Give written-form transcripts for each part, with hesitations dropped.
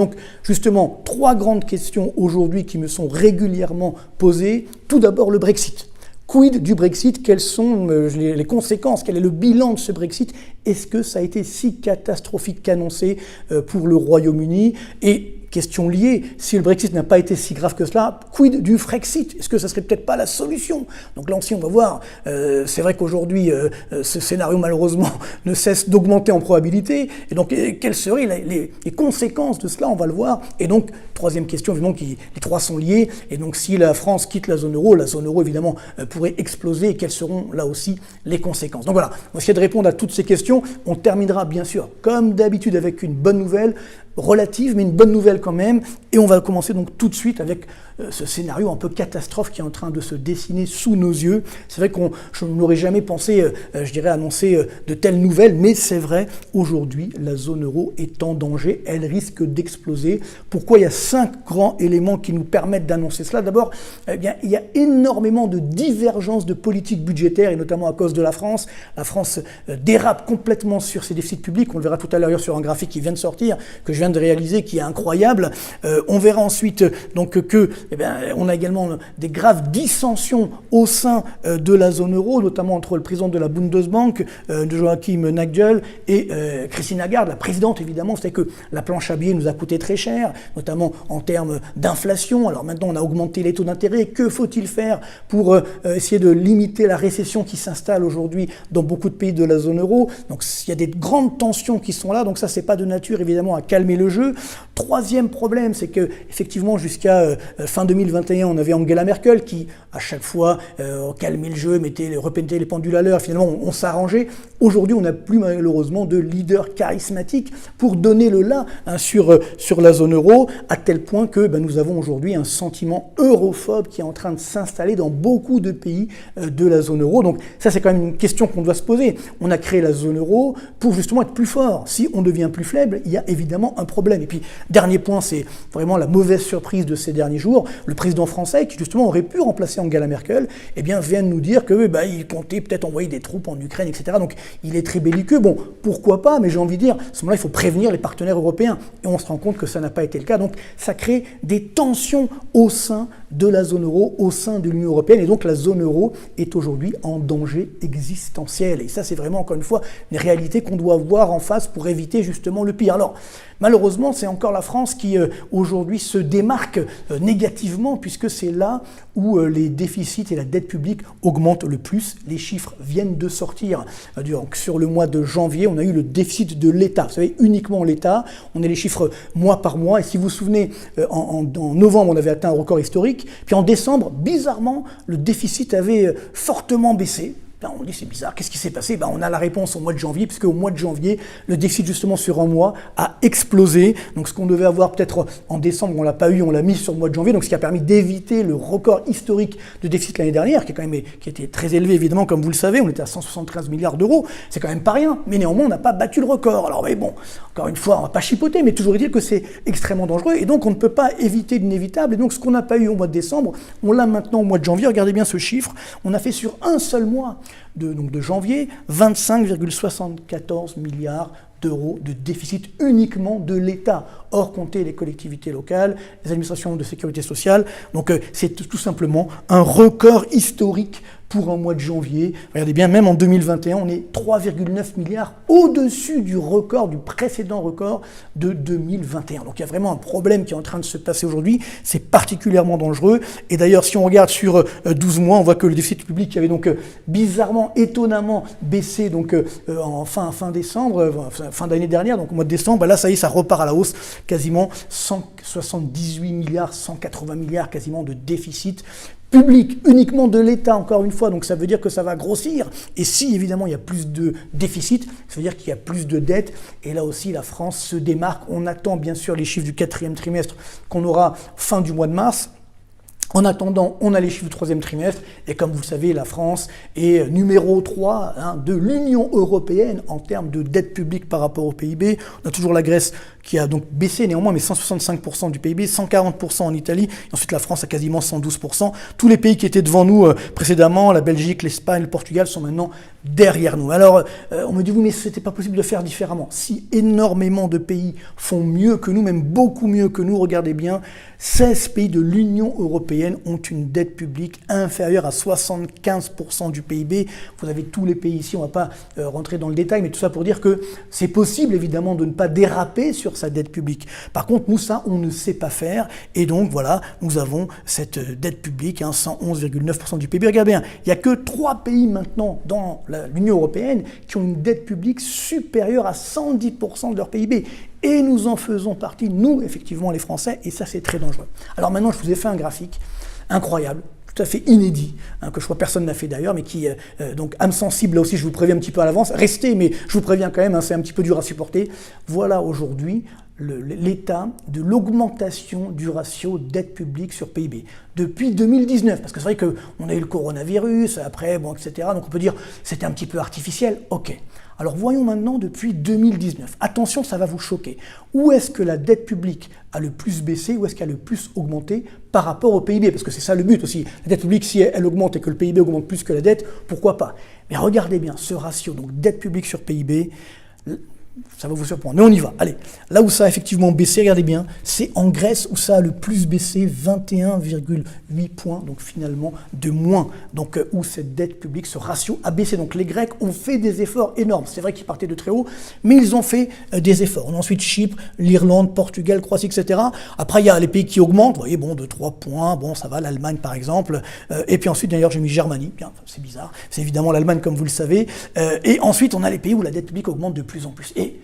Donc justement, trois grandes questions aujourd'hui qui me sont régulièrement posées. Tout d'abord, le Brexit. Quid du Brexit? Quelles sont les conséquences? Quel est le bilan de ce Brexit? Est-ce que ça a été si catastrophique qu'annoncé pour le Royaume-Uni? Et question liée, si le Brexit n'a pas été si grave que cela, quid du Frexit? Est-ce que ça serait peut-être pas la solution? Donc là aussi on va voir, c'est vrai qu'aujourd'hui ce scénario malheureusement ne cesse d'augmenter en probabilité, et donc quelles seraient les conséquences de cela? On va le voir. Et donc troisième question, évidemment, les trois sont liés, et donc si la France quitte la zone euro évidemment pourrait exploser, et quelles seront là aussi les conséquences? Donc voilà, on va essayer de répondre à toutes ces questions. On terminera bien sûr comme d'habitude avec une bonne nouvelle, relative, mais une bonne nouvelle quand même. Et on va commencer donc tout de suite avec ce scénario un peu catastrophe qui est en train de se dessiner sous nos yeux. C'est vrai je n'aurais jamais pensé, annoncer de telles nouvelles, mais c'est vrai, aujourd'hui, la zone euro est en danger, elle risque d'exploser. Pourquoi? Il y a 5 grands éléments qui nous permettent d'annoncer cela. D'abord, il y a énormément de divergences de politique budgétaire, et notamment à cause de la France. La France dérape complètement sur ses déficits publics, on le verra tout à l'heure sur un graphique qui vient de sortir, que je viens de réaliser, qui est incroyable. On verra ensuite donc on a également des graves dissensions au sein de la zone euro, notamment entre le président de la Bundesbank, Joachim Nagel, et Christine Lagarde, la présidente évidemment. C'est que la planche à billets nous a coûté très cher, notamment en termes d'inflation. Alors maintenant on a augmenté les taux d'intérêt. Que faut-il faire pour essayer de limiter la récession qui s'installe aujourd'hui dans beaucoup de pays de la zone euro? Donc il y a des grandes tensions qui sont là, donc ça c'est pas de nature évidemment à calmer le jeu. Troisième problème, c'est que effectivement jusqu'à fin 2021, on avait Angela Merkel qui, à chaque fois, calmait le jeu, remettait les pendules à l'heure. Finalement, on s'arrangeait. Aujourd'hui, on n'a plus malheureusement de leader charismatique pour donner le là sur la zone euro, à tel point que nous avons aujourd'hui un sentiment europhobe qui est en train de s'installer dans beaucoup de pays de la zone euro. Donc ça, c'est quand même une question qu'on doit se poser. On a créé la zone euro pour justement être plus fort. Si on devient plus faible, il y a évidemment un problème. Et puis, dernier point, c'est vraiment la mauvaise surprise de ces derniers jours. Le président français, qui justement aurait pu remplacer Angela Merkel, vient de nous dire qu'il comptait peut-être envoyer des troupes en Ukraine, etc. Donc il est très belliqueux. Bon, pourquoi pas, mais j'ai envie de dire, à ce moment-là, il faut prévenir les partenaires européens. Et on se rend compte que ça n'a pas été le cas. Donc ça crée des tensions au sein de la zone euro, au sein de l'Union européenne. Et donc la zone euro est aujourd'hui en danger existentiel. Et ça, c'est vraiment, encore une fois, une réalité qu'on doit voir en face pour éviter justement le pire. Alors, malheureusement, c'est encore la France qui, aujourd'hui, se démarque négativement, puisque c'est là où les déficits et la dette publique augmentent le plus. Les chiffres viennent de sortir. Donc, sur le mois de janvier, on a eu le déficit de l'État. Vous savez, uniquement l'État. On a les chiffres mois par mois. Et si vous vous souvenez, en novembre, on avait atteint un record historique. Puis en décembre, bizarrement, le déficit avait fortement baissé. On dit c'est bizarre, qu'est-ce qui s'est passé? On a la réponse au mois de janvier, puisque au mois de janvier, le déficit justement sur un mois a explosé. Donc ce qu'on devait avoir peut-être en décembre, on l'a pas eu, on l'a mis sur le mois de janvier, donc ce qui a permis d'éviter le record historique de déficit l'année dernière, qui était très élevé évidemment, comme vous le savez, on était à 173 milliards d'euros, c'est quand même pas rien, mais néanmoins on n'a pas battu le record. Alors mais bon, encore une fois, on va pas chipoter, mais toujours est-il que c'est extrêmement dangereux, et donc on ne peut pas éviter l'inévitable, et donc ce qu'on n'a pas eu au mois de décembre, on l'a maintenant au mois de janvier. Regardez bien ce chiffre, on a fait sur un seul mois, de janvier, 25,74 milliards d'euros de déficit uniquement de l'État, hors compter les collectivités locales, les administrations de sécurité sociale. Donc c'est tout simplement un record historique pour un mois de janvier. Regardez bien, même en 2021, on est 3,9 milliards au-dessus du record, du précédent record de 2021. Donc il y a vraiment un problème qui est en train de se passer aujourd'hui. C'est particulièrement dangereux. Et d'ailleurs, si on regarde sur 12 mois, on voit que le déficit public avait donc bizarrement, étonnamment baissé donc, en fin décembre, fin d'année dernière, donc au mois de décembre. Là, ça y est, ça repart à la hausse. Quasiment 178 milliards, 180 milliards quasiment de déficit public, uniquement de l'État, encore une fois, donc ça veut dire que ça va grossir. Et si, évidemment, il y a plus de déficit, ça veut dire qu'il y a plus de dettes. Et là aussi, la France se démarque. On attend, bien sûr, les chiffres du 4e trimestre qu'on aura fin du mois de mars. En attendant, on a les chiffres du troisième trimestre, et comme vous le savez, la France est numéro 3 de l'Union européenne en termes de dette publique par rapport au PIB. On a toujours la Grèce qui a donc baissé néanmoins, mais 165% du PIB, 140% en Italie, et ensuite la France a quasiment 112%. Tous les pays qui étaient devant nous précédemment, la Belgique, l'Espagne, le Portugal, sont maintenant derrière nous. Alors, on me dit, oui, mais c'était pas possible de faire différemment. Si énormément de pays font mieux que nous, même beaucoup mieux que nous, regardez bien, 16 pays de l'Union européenne ont une dette publique inférieure à 75% du PIB. Vous avez tous les pays ici, on ne va pas rentrer dans le détail, mais tout ça pour dire que c'est possible évidemment de ne pas déraper sur sa dette publique. Par contre, nous, ça, on ne sait pas faire, et donc voilà, nous avons cette dette publique, 111,9% du PIB. Regardez bien, il n'y a que 3 pays maintenant dans l'Union européenne qui ont une dette publique supérieure à 110% de leur PIB. Et nous en faisons partie, nous, effectivement, les Français, et ça, c'est très dangereux. Alors maintenant, je vous ai fait un graphique incroyable, tout à fait inédit, que je crois personne n'a fait d'ailleurs, mais qui, donc, âme sensible, là aussi, je vous préviens un petit peu à l'avance. Restez, mais je vous préviens quand même, c'est un petit peu dur à supporter. Voilà aujourd'hui l'état de l'augmentation du ratio dette publique sur PIB depuis 2019, parce que c'est vrai qu'on a eu le coronavirus, après, bon, etc., donc on peut dire c'était un petit peu artificiel, ok. Alors voyons maintenant depuis 2019. Attention, ça va vous choquer. Où est-ce que la dette publique a le plus baissé, où est-ce qu'elle a le plus augmenté par rapport au PIB? Parce que c'est ça le but aussi. La dette publique, si elle augmente et que le PIB augmente plus que la dette, pourquoi pas? Mais regardez bien ce ratio, donc dette publique sur PIB, ça va vous surprendre. Mais on y va. Allez, là où ça a effectivement baissé, regardez bien, c'est en Grèce où ça a le plus baissé, 21,8 points, donc finalement de moins. Donc où cette dette publique, ce ratio a baissé. Donc les Grecs ont fait des efforts énormes. C'est vrai qu'ils partaient de très haut, mais ils ont fait des efforts. On a ensuite Chypre, l'Irlande, Portugal, Croatie, etc. Après, il y a les pays qui augmentent. Vous voyez, bon, de 3 points, bon, ça va, l'Allemagne par exemple. Et puis ensuite, d'ailleurs, j'ai mis Germanie. Bien, c'est bizarre. C'est évidemment l'Allemagne, comme vous le savez. Et ensuite, on a les pays où la dette publique augmente de plus en plus. Et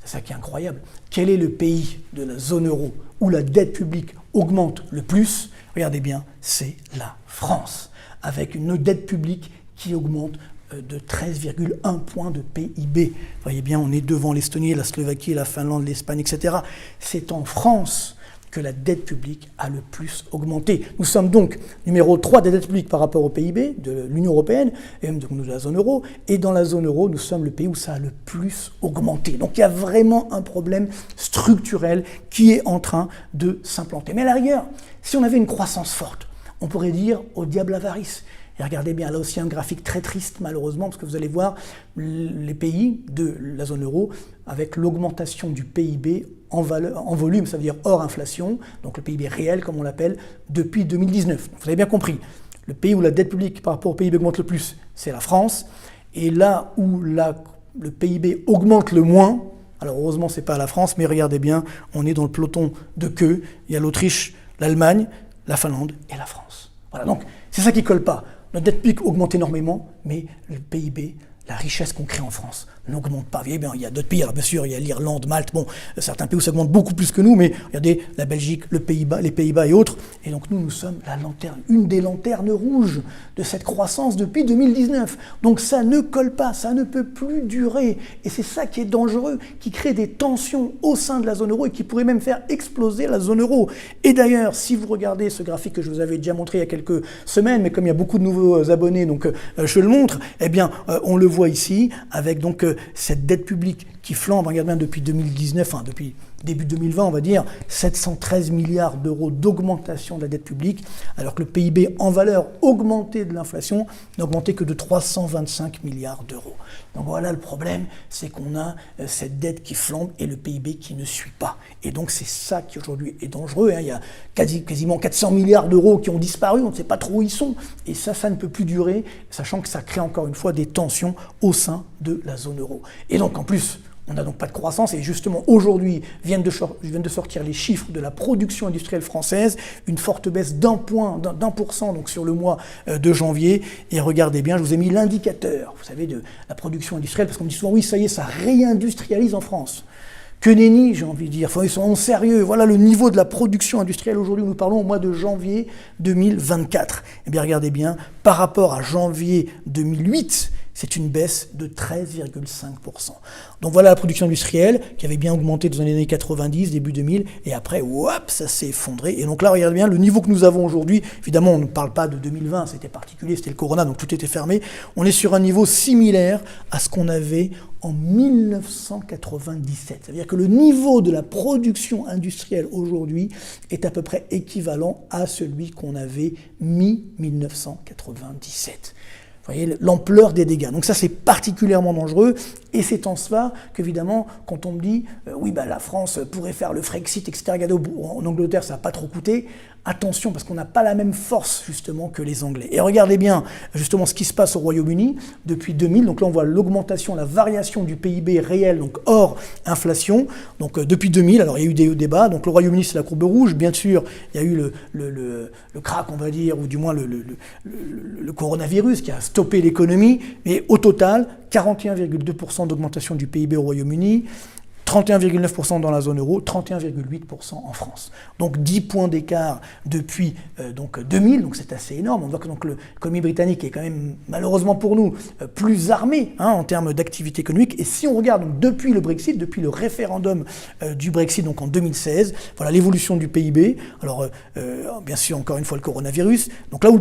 c'est ça qui est incroyable. Quel est le pays de la zone euro où la dette publique augmente le plus? Regardez bien, c'est la France, avec une dette publique qui augmente de 13,1 points de PIB. Vous voyez bien, on est devant l'Estonie, la Slovaquie, la Finlande, l'Espagne, etc. C'est en France que la dette publique a le plus augmenté. Nous sommes donc numéro 3 des dettes publiques par rapport au PIB de l'Union européenne, et même de la zone euro, et dans la zone euro, nous sommes le pays où ça a le plus augmenté. Donc il y a vraiment un problème structurel qui est en train de s'implanter. Mais à la rigueur, si on avait une croissance forte, on pourrait dire au diable l'avarice. Et regardez bien, là aussi un graphique très triste malheureusement, parce que vous allez voir les pays de la zone euro avec l'augmentation du PIB en volume, ça veut dire hors inflation, donc le PIB réel comme on l'appelle, depuis 2019. Donc vous avez bien compris, le pays où la dette publique par rapport au PIB augmente le plus, c'est la France, et là où le PIB augmente le moins, alors heureusement c'est pas la France, mais regardez bien, on est dans le peloton de queue, il y a l'Autriche, l'Allemagne, la Finlande et la France. Voilà, donc c'est ça qui colle pas. Notre dette publique augmente énormément, mais le PIB, la richesse qu'on crée en France, n'augmente pas. Vous voyez bien, il y a d'autres pays, alors bien sûr, il y a l'Irlande, Malte, bon, certains pays où ça augmente beaucoup plus que nous, mais regardez, la Belgique, les Pays-Bas et autres. Et donc nous sommes la lanterne, une des lanternes rouges de cette croissance depuis 2019. Donc ça ne colle pas, ça ne peut plus durer. Et c'est ça qui est dangereux, qui crée des tensions au sein de la zone euro et qui pourrait même faire exploser la zone euro. Et d'ailleurs, si vous regardez ce graphique que je vous avais déjà montré il y a quelques semaines, mais comme il y a beaucoup de nouveaux abonnés, donc je le montre, eh bien, on le voit ici, avec donc cette dette publique qui flambe, regardez bien, depuis 2019, enfin depuis début 2020, on va dire, 713 milliards d'euros d'augmentation de la dette publique, alors que le PIB en valeur augmenté de l'inflation n'a augmenté que de 325 milliards d'euros. Donc voilà le problème, c'est qu'on a cette dette qui flambe et le PIB qui ne suit pas. Et donc c'est ça qui aujourd'hui est dangereux. Il y a quasiment 400 milliards d'euros qui ont disparu, on ne sait pas trop où ils sont. Et ça ne peut plus durer, sachant que ça crée encore une fois des tensions au sein de la zone euro. Et donc en plus, on n'a donc pas de croissance et justement aujourd'hui viennent de sortir les chiffres de la production industrielle française, une forte baisse d'1% donc sur le mois de janvier. Et regardez bien, je vous ai mis l'indicateur, vous savez, de la production industrielle, parce qu'on me dit souvent oui, ça y est, ça réindustrialise en France. Que nenni, j'ai envie de dire. Enfin, ils sont sérieux. Voilà le niveau de la production industrielle aujourd'hui. Nous parlons au mois de janvier 2024. Eh bien, regardez bien, par rapport à janvier 2008, c'est une baisse de 13,5%. Donc voilà la production industrielle qui avait bien augmenté dans les années 90, début 2000, et après, hop, ça s'est effondré. Et donc là, regardez bien, le niveau que nous avons aujourd'hui, évidemment, on ne parle pas de 2020, c'était particulier, c'était le corona, donc tout était fermé. On est sur un niveau similaire à ce qu'on avait en 1997. C'est-à-dire que le niveau de la production industrielle aujourd'hui est à peu près équivalent à celui qu'on avait mi-1997. Vous voyez l'ampleur des dégâts. Donc ça, c'est particulièrement dangereux. Et c'est en cela qu'évidemment, quand on me dit oui, bah, la France pourrait faire le Frexit, etc., regardez, en Angleterre, ça n'a pas trop coûté. Attention, parce qu'on n'a pas la même force, justement, que les Anglais. Et regardez bien, justement, ce qui se passe au Royaume-Uni depuis 2000. Donc là, on voit l'augmentation, la variation du PIB réel, donc hors inflation. Donc depuis 2000, alors il y a eu des débats. Donc le Royaume-Uni, c'est la courbe rouge. Bien sûr, il y a eu le crack, on va dire, ou du moins le coronavirus qui a stoppé l'économie. Mais au total, 41,2% d'augmentation du PIB au Royaume-Uni, 31,9% dans la zone euro, 31,8% en France. Donc 10 points d'écart depuis 2000, donc c'est assez énorme. On voit que donc, l'économie britannique est quand même, malheureusement pour nous, plus armée en termes d'activité économique. Et si on regarde donc, depuis le Brexit, depuis le référendum du Brexit donc en 2016, voilà l'évolution du PIB. Alors bien sûr, encore une fois, le coronavirus. Donc là où